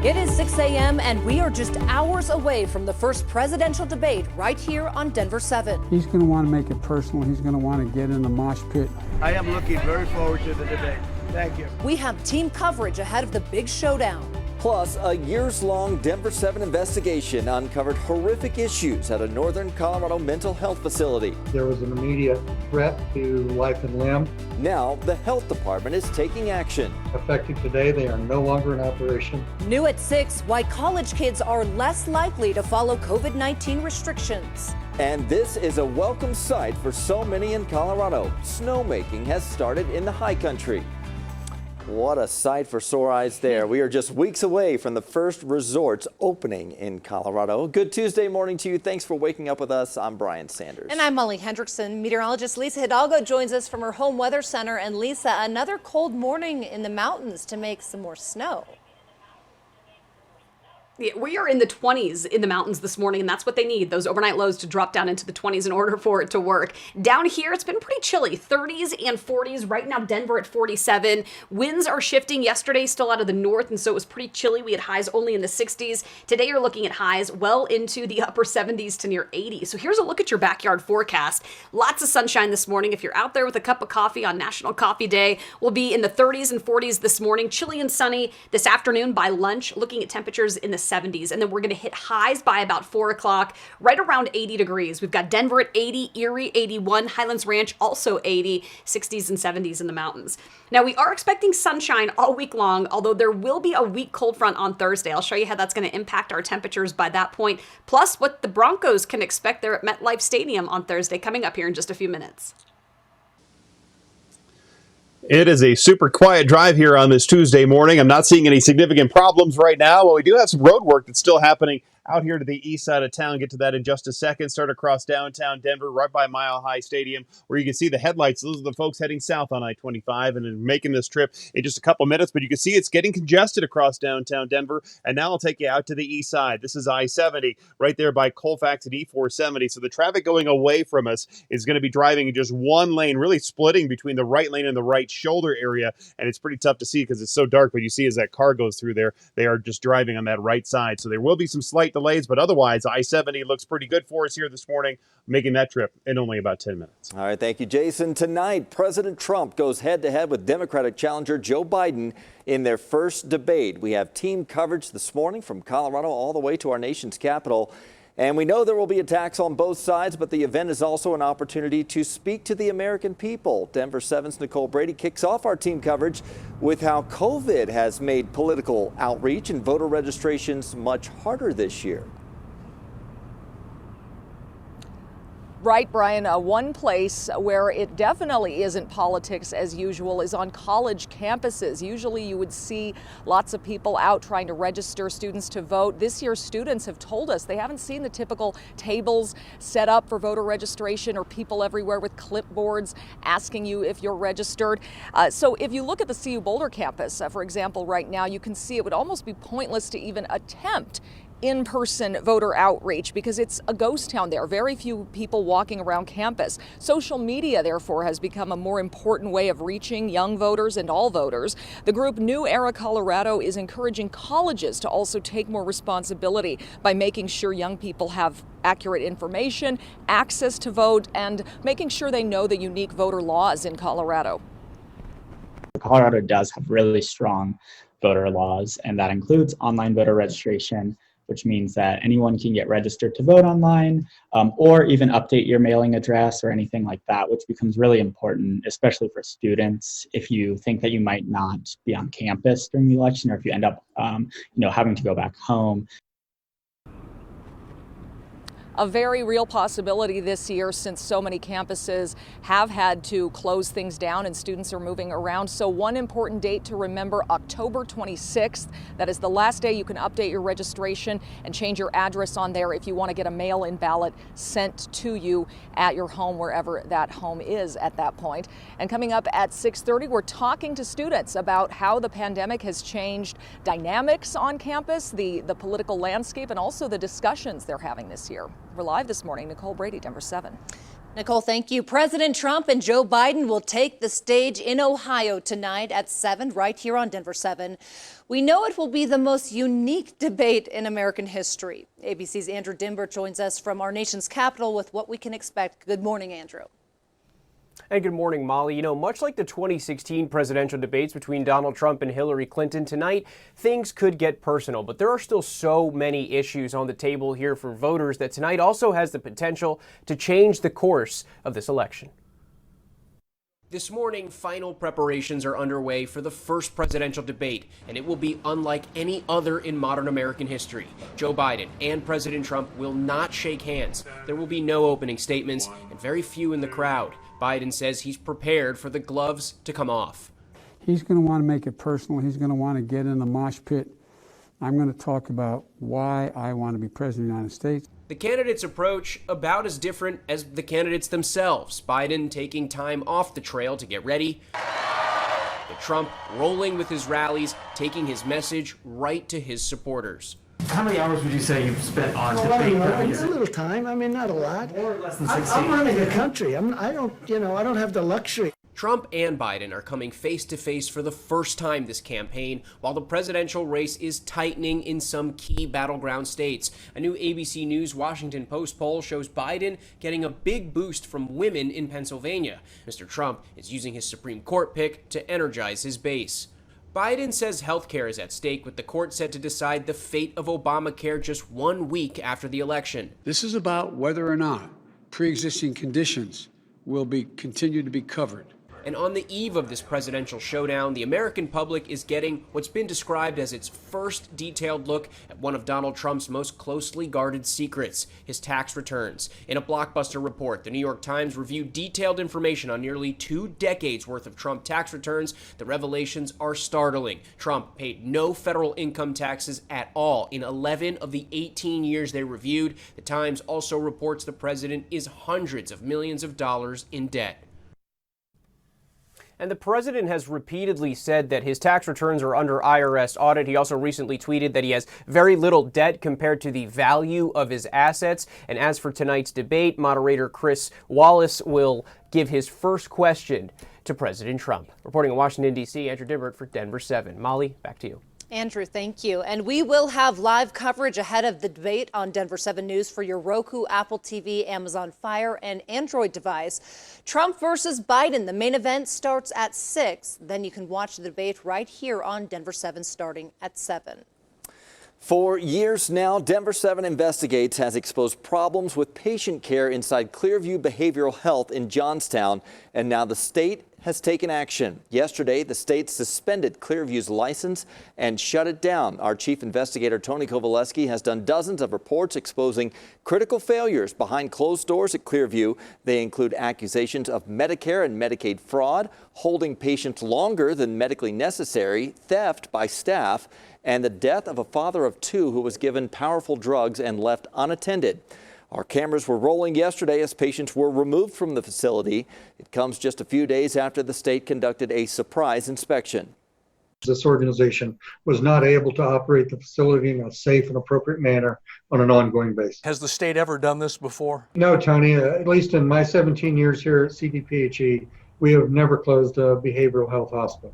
It is 6 a.m. and we are just hours away from the first presidential debate right here on Denver7. He's going to want to make it personal. He's going to want to get in the mosh pit. I am looking very forward to the debate. Thank you. We have team coverage ahead of the big showdown. Plus, a years-long Denver7 investigation uncovered horrific issues at a northern Colorado mental health facility. There was an immediate threat to life and limb. Now, the health department is taking action. Effective today, they are no longer in operation. New at 6, why college kids are less likely to follow COVID-19 restrictions. And this is a welcome sight for so many in Colorado. Snowmaking has started in the high country. What a sight for sore eyes there. We are just weeks away from the first resorts opening in Colorado. Good Tuesday morning to you. Thanks for waking up with us. I'm Brian Sanders. And I'm Molly Hendrickson. Meteorologist Lisa Hidalgo joins us from her home weather center. And Lisa, another cold morning in the mountains to make some more snow. Yeah, we are in the 20s in the mountains this morning, and that's what they need, those overnight lows to drop down into the 20s in order for it to work. Down here, it's been pretty chilly, 30s and 40s. Right now, Denver at 47. Winds are shifting yesterday, still out of the north, and so it was pretty chilly. We had highs only in the 60s. Today, you're looking at highs well into the upper 70s to near 80. So here's a look at your backyard forecast. Lots of sunshine this morning. If you're out there with a cup of coffee on National Coffee Day, we'll be in the 30s and 40s this morning. Chilly and sunny this afternoon by lunch, looking at temperatures in the 70s, and then we're going to hit highs by about 4 o'clock, right around 80 degrees. We've got Denver at 80, Erie 81, Highlands Ranch also 80, 60s and 70s in the mountains. Now, we are expecting sunshine all week long, although there will be a weak cold front on Thursday. I'll show you how that's going to impact our temperatures by that point, plus what the Broncos can expect there at MetLife Stadium on Thursday, coming up here in just a few minutes. It is a super quiet drive here on this Tuesday morning. I'm not seeing any significant problems right now. Well, we do have some road work that's still happening out here to the east side of town. Get to that in just a second. Start across downtown Denver, right by Mile High Stadium, where you can see the headlights. Those are the folks heading south on I-25 and then making this trip in just a couple minutes. But you can see it's getting congested across downtown Denver. And now I'll take you out to the east side. This is I-70 right there by Colfax and E-470. So the traffic going away from us is going to be driving in just one lane, really splitting between the right lane and the right shoulder area. And it's pretty tough to see because it's so dark. But you see as that car goes through there, they are just driving on that right side. So there will be some slight delays, but otherwise I-70 looks pretty good for us here this morning, making that trip in only about 10 minutes. All right, thank you, Jason. Tonight, President Trump goes head-to-head with Democratic challenger Joe Biden in their first debate. We have team coverage this morning from Colorado all the way to our nation's capital. And we know there will be attacks on both sides, but the event is also an opportunity to speak to the American people. Denver7's Nicole Brady kicks off our team coverage with how COVID has made political outreach and voter registrations much harder this year. Right, Brian. One place where it definitely isn't politics as usual is on college campuses. Usually you would see lots of people out trying to register students to vote. This year, students have told us they haven't seen the typical tables set up for voter registration or people everywhere with clipboards asking you if you're registered. So if you look at the CU Boulder campus, for example, right now, you can see it would almost be pointless to even attempt in-person voter outreach because it's a ghost town there. Very few people walking around campus. Social media, therefore, has become a more important way of reaching young voters and all voters. The group New Era Colorado is encouraging colleges to also take more responsibility by making sure young people have accurate information, access to vote, and making sure they know the unique voter laws in Colorado. Colorado does have really strong voter laws, and that includes online voter registration, which means that anyone can get registered to vote online or even update your mailing address or anything like that, which becomes really important, especially for students. If you think that you might not be on campus during the election, or if you end up having to go back home. A very real possibility this year since so many campuses have had to close things down and students are moving around. So one important date to remember, October 26th. That is the last day you can update your registration and change your address on there if you want to get a mail-in ballot sent to you at your home, wherever that home is at that point. And coming up at 6:30, we're talking to students about how the pandemic has changed dynamics on campus, the political landscape, and also the discussions they're having this year. We're live this morning. Nicole Brady, Denver7. Nicole, thank you. President Trump and Joe Biden will take the stage in Ohio tonight at 7, right here on Denver 7. We know it will be the most unique debate in American history. ABC's Andrew Dimber joins us from our nation's capital with what we can expect. Good morning, Andrew. And good morning, Molly. You know, much like the 2016 presidential debates between Donald Trump and Hillary Clinton, tonight things could get personal, but there are still so many issues on the table here for voters that tonight also has the potential to change the course of this election. This morning, final preparations are underway for the first presidential debate, and it will be unlike any other in modern American history. Joe Biden and President Trump will not shake hands. There will be no opening statements and very few in the crowd. Biden says he's prepared for the gloves to come off. He's going to want to make it personal. He's going to want to get in the mosh pit. I'm going to talk about why I want to be president of the United States. The candidates' approach about as different as the candidates themselves. Biden taking time off the trail to get ready. But Trump rolling with his rallies, taking his message right to his supporters. How many hours would you say you've spent on debate? A little time. I mean, not a lot. More or less than 60. I'm running a country. I don't have the luxury. Trump and Biden are coming face to face for the first time this campaign, while the presidential race is tightening in some key battleground states. A new ABC News Washington Post poll shows Biden getting a big boost from women in Pennsylvania. Mr. Trump is using his Supreme Court pick to energize his base. Biden says healthcare is at stake, with the court set to decide the fate of Obamacare just 1 week after the election. This is about whether or not pre-existing conditions will continue to be covered. And on the eve of this presidential showdown, the American public is getting what's been described as its first detailed look at one of Donald Trump's most closely guarded secrets, his tax returns. In a blockbuster report, the New York Times reviewed detailed information on nearly 2 decades worth of Trump tax returns. The revelations are startling. Trump paid no federal income taxes at all in 11 of the 18 years they reviewed. The Times also reports the president is hundreds of millions of dollars in debt. And the president has repeatedly said that his tax returns are under IRS audit. He also recently tweeted that he has very little debt compared to the value of his assets. And as for tonight's debate, moderator Chris Wallace will give his first question to President Trump. Reporting in Washington, D.C., Andrew Dimber for Denver 7. Molly, back to you. Andrew, thank you. And we will have live coverage ahead of the debate on Denver 7 News for your Roku, Apple TV, Amazon Fire, and Android device. Trump versus Biden. The main event starts at 6. Then you can watch the debate right here on Denver 7 starting at 7. For years now, Denver 7 Investigates has exposed problems with patient care inside Clearview Behavioral Health in Johnstown, and now the state has taken action. Yesterday, the state suspended Clearview's license and shut it down. Our chief investigator, Tony Kovaleski, has done dozens of reports exposing critical failures behind closed doors at Clearview. They include accusations of Medicare and Medicaid fraud, holding patients longer than medically necessary, theft by staff, and the death of a father of 2 who was given powerful drugs and left unattended. Our cameras were rolling yesterday as patients were removed from the facility. It comes just a few days after the state conducted a surprise inspection. This organization was not able to operate the facility in a safe and appropriate manner on an ongoing basis. Has the state ever done this before? No, Tony, at least in my 17 years here at CDPHE, we have never closed a behavioral health hospital.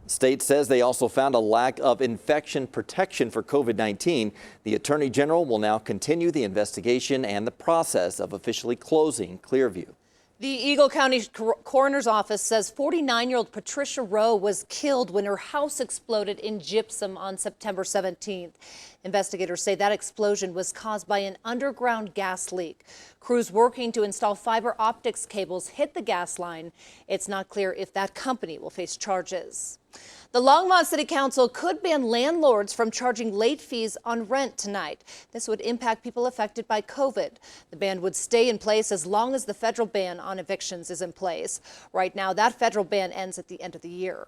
The state says they also found a lack of infection protection for COVID-19. The Attorney General will now continue the investigation and the process of officially closing Clearview. The Eagle County Coroner's Office says 49-year-old Patricia Rowe was killed when her house exploded in gypsum on September 17th. Investigators say that explosion was caused by an underground gas leak. Crews working to install fiber optics cables hit the gas line. It's not clear if that company will face charges. The Longmont City Council could ban landlords from charging late fees on rent tonight. This would impact people affected by COVID. The ban would stay in place as long as the federal ban on evictions is in place. Right now, that federal ban ends at the end of the year.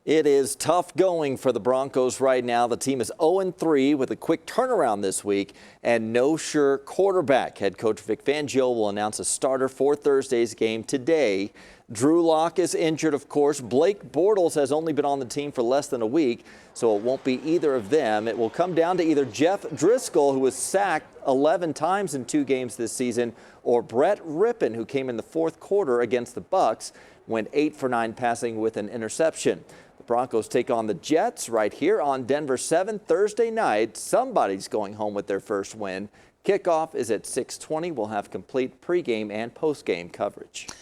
It is tough going for the Broncos right now. The team is 0-3 with a quick turnaround this week and no sure quarterback. Head coach Vic Fangio will announce a starter for Thursday's game today. Drew Lock is injured, of course. Blake Bortles has only been on the team for less than a week, so it won't be either of them. It will come down to either Jeff Driscoll, who was sacked 11 times in 2 games this season, or Brett Rippon, who came in the fourth quarter against the Bucs, went 8 for 9 passing with an interception. The Broncos take on the Jets right here on Denver7 Thursday night. Somebody's going home with their first win. Kickoff is at 6:20. We'll have complete pregame and postgame coverage.